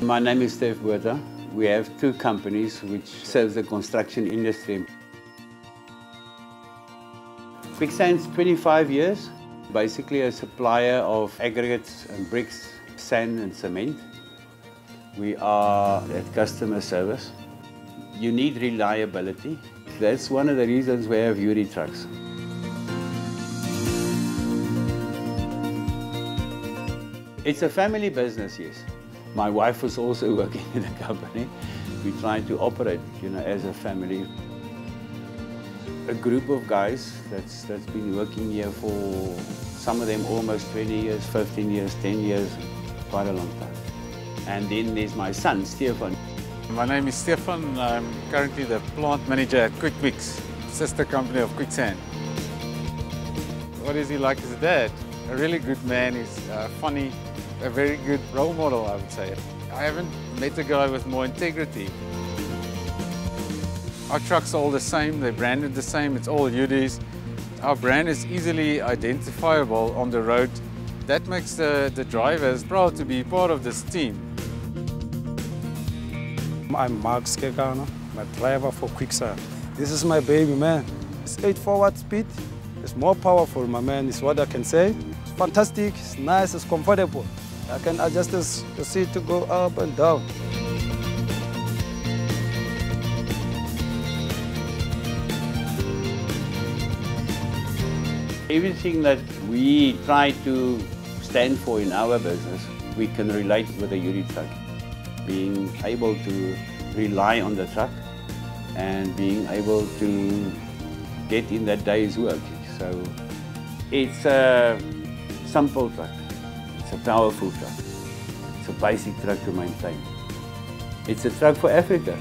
My name is Stef Botha. We have two companies which serve the construction industry. Quicksand's 25 years, basically a supplier of aggregates and bricks, sand and cement. We are at customer service. You need reliability. That's one of the reasons we have Uri trucks. It's a family business, yes. My wife was also working in the company. We try to operate, as a family. A group of guys that's been working here for, some of them almost 20 years, 15 years, 10 years, quite a long time. And then there's my son, Stefan. My name is Stefan. I'm currently the plant manager at Quick Mix, sister company of Quicksand. What is he like as a dad? A really good man. He's funny, a very good role model, I would say. I haven't met a guy with more integrity. Our trucks are all the same, they're branded the same, it's all Uris. Our brand is easily identifiable on the road. That makes the drivers proud to be part of this team. I'm Mark Skegana, my driver for Quicksand. This is my baby, man. It's 8 forward speed. It's more powerful, my man, is what I can say. It's fantastic, it's nice, it's comfortable. I can adjust the seat to go up and down. Everything that we try to stand for in our business, we can relate with a Uri truck. Being able to rely on the truck and being able to get in that day's work. So it's a simple truck. It's a powerful truck. It's a basic truck to maintain. It's a truck for Africa.